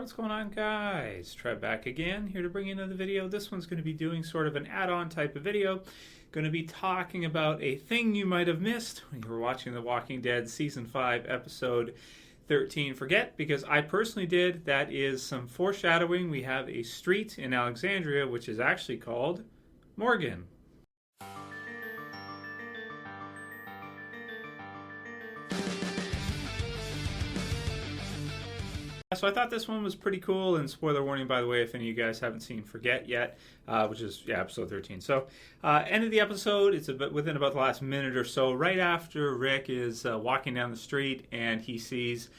What's going on, guys? Trev back again, here to bring you another video. This one's going to be doing sort of an add-on type of video. Going to be talking about a thing you might have missed when you were watching The Walking Dead Season 5, Episode 13. Forget, because I personally did. That is some foreshadowing. We have a street in Alexandria, which is actually called Morgan. So I thought this one was pretty cool, and spoiler warning, by the way, if any of you guys haven't seen Forget yet, which is, episode 13. So, end of the episode, it's within about the last minute or so, right after Rick is walking down the street, and he sees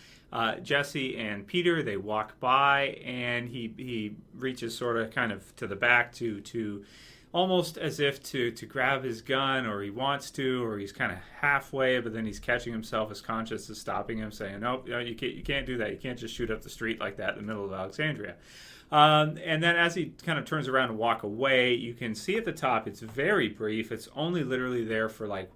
Jesse and Peter. They walk by, and he reaches sort of kind of to the back to almost as if to grab his gun, or he wants to, or he's kind of halfway, but then he's catching himself. His conscience is stopping him, saying, nope, you can't do that. You can't just shoot up the street like that in the middle of Alexandria. And then as he kind of turns around and walk away, you can see at the top, it's very brief. It's only literally there for like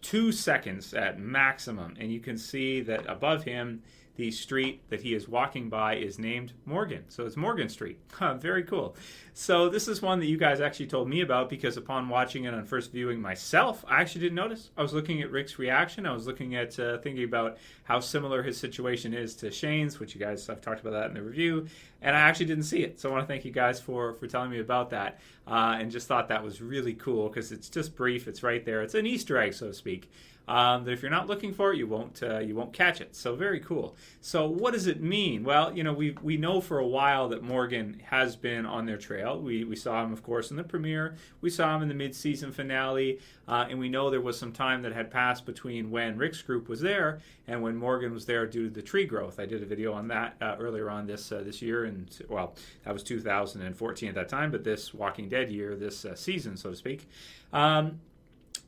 2 seconds at maximum. And you can see that above him, the street that he is walking by is named Morgan. So it's Morgan Street. Very cool. So this is one that you guys actually told me about, because upon watching it on first viewing myself, I actually didn't notice. I was looking at Rick's reaction. I was looking at thinking about how similar his situation is to Shane's, which you guys, I've talked about that in the review, and I actually didn't see it. So I want to thank you guys for telling me about that, and just thought that was really cool, because it's just brief. It's right there. It's an Easter egg, so to speak. That if you're not looking for it, you won't catch it. So very cool. So what does it mean? Well, we know for a while that Morgan has been on their trail. We saw him, of course, in the premiere. We saw him in the mid-season finale, and we know there was some time that had passed between when Rick's group was there and when Morgan was there due to the tree growth. I did a video on that earlier on this year, and well, that was 2014 at that time, but this Walking Dead year, this season, so to speak.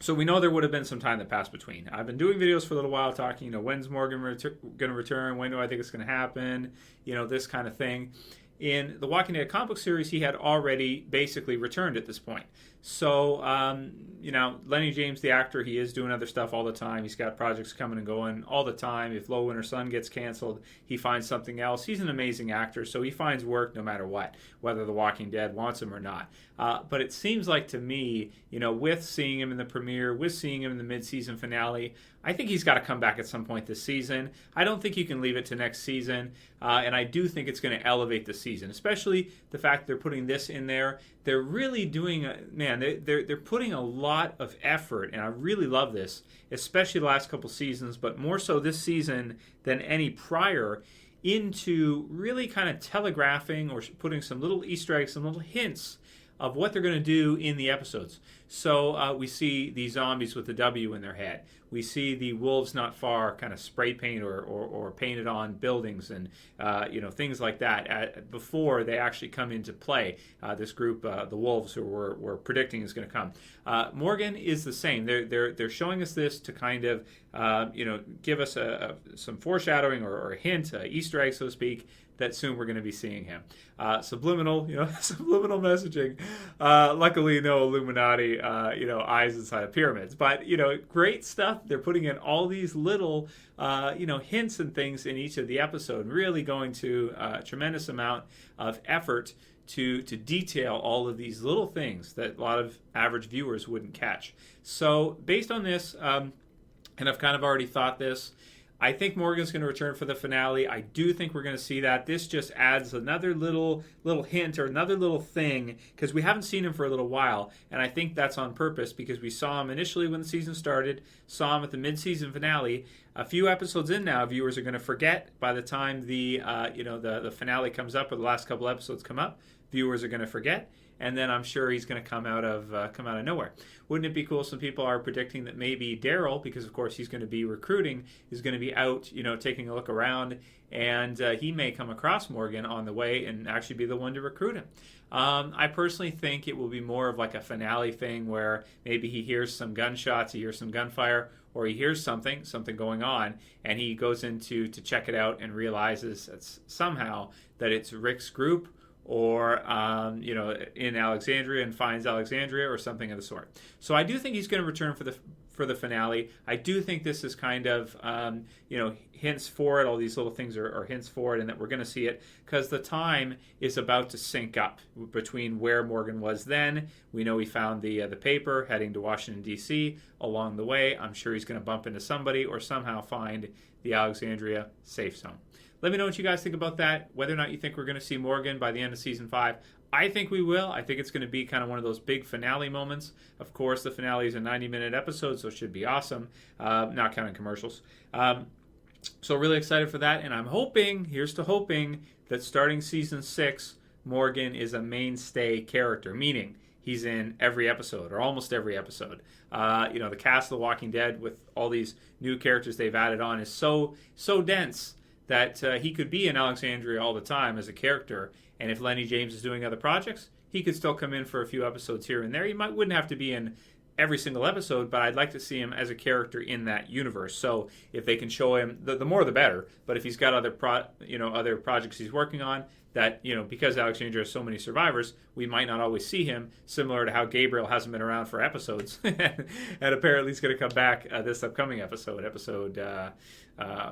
So we know there would have been some time that passed between. I've been doing videos for a little while talking, when's Morgan going to return? When do I think it's going to happen? This kind of thing. In the Walking Dead comic book series, he had already basically returned at this point. So, Lenny James, the actor, he is doing other stuff all the time. He's got projects coming and going all the time. If Low Winter Sun gets canceled, he finds something else. He's an amazing actor, so he finds work no matter what, whether The Walking Dead wants him or not. But it seems like to me, with seeing him in the premiere, with seeing him in the mid-season finale, I think he's got to come back at some point this season. I don't think you can leave it to next season, and I do think it's going to elevate the season, especially the fact they're putting this in there. They're really doing, they're putting a lot of effort, and I really love this, especially the last couple seasons, but more so this season than any prior, into really kind of telegraphing or putting some little Easter eggs, some little hints of what they're going to do in the episodes. So we see the zombies with the W in their head. We see the wolves not far kind of spray paint or painted on buildings and things like that before they actually come into play. This group, the wolves, who we're predicting is going to come. Morgan is the same. They're showing us this to kind of give us some foreshadowing or a hint, Easter egg, so to speak, that soon we're going to be seeing him. Subliminal messaging. Luckily, no Illuminati, eyes inside of pyramids. But, great stuff. They're putting in all these little, hints and things in each of the episodes, really going to a tremendous amount of effort to detail all of these little things that a lot of average viewers wouldn't catch. So, based on this, and I've kind of already thought this, I think Morgan's going to return for the finale. I do think we're going to see that. This just adds another little hint or another little thing, because we haven't seen him for a little while, and I think that's on purpose, because we saw him initially when the season started, saw him at the mid-season finale. A few episodes in now, viewers are going to forget by the time the finale comes up, or the last couple episodes come up. Viewers are going to forget, and then I'm sure he's going to come out of nowhere. Wouldn't it be cool? Some people are predicting that maybe Daryl, because of course he's going to be recruiting, is going to be out, taking a look around, and he may come across Morgan on the way and actually be the one to recruit him. I personally think it will be more of like a finale thing, where maybe he hears some gunshots, he hears some gunfire, or he hears something going on, and he goes in to check it out and realizes somehow that it's Rick's group, or in Alexandria, and finds Alexandria, or something of the sort. So I do think he's going to return for the finale. I do think this is kind of, hints for it. All these little things are hints for it, and that we're going to see it because the time is about to sync up between where Morgan was then. We know he found the paper heading to Washington, D.C. Along the way, I'm sure he's going to bump into somebody or somehow find the Alexandria safe zone. Let me know what you guys think about that, whether or not you think we're going to see Morgan by the end of Season 5. I think we will. I think it's going to be kind of one of those big finale moments. Of course, the finale is a 90-minute episode, so it should be awesome, not counting commercials. So really excited for that, and I'm hoping, here's to hoping, that starting Season 6, Morgan is a mainstay character, meaning he's in every episode, or almost every episode. The cast of The Walking Dead, with all these new characters they've added on, is so dense that he could be in Alexandria all the time as a character, and if Lenny James is doing other projects, he could still come in for a few episodes here and there. He wouldn't have to be in every single episode, but I'd like to see him as a character in that universe. So if they can show him, the more the better. But if he's got other projects he's working on, that because Alexandria has so many survivors, we might not always see him. Similar to how Gabriel hasn't been around for episodes, and apparently he's going to come back this upcoming episode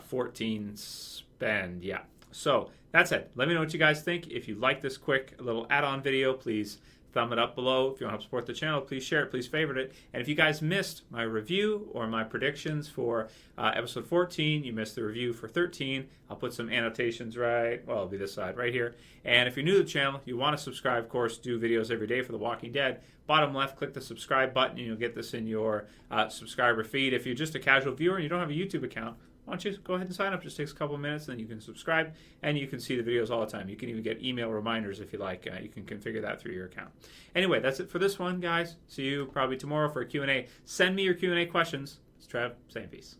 14. Spend, yeah. So that's it. Let me know what you guys think. If you like this quick little add-on video, please thumb it up below. If you want to help support the channel, please share it, please favorite it. And if you guys missed my review or my predictions for episode 14, you missed the review for 13, I'll put some annotations it'll be this side right here. And if you're new to the channel, you want to subscribe, of course, do videos every day for The Walking Dead. Bottom left, click the subscribe button and you'll get this in your subscriber feed. If you're just a casual viewer and you don't have a YouTube account, why don't you go ahead and sign up? Just takes a couple of minutes, and then you can subscribe, and you can see the videos all the time. You can even get email reminders if you like. You can configure that through your account. Anyway, that's it for this one, guys. See you probably tomorrow for a Q&A. Send me your Q&A questions. It's Trev, saying peace.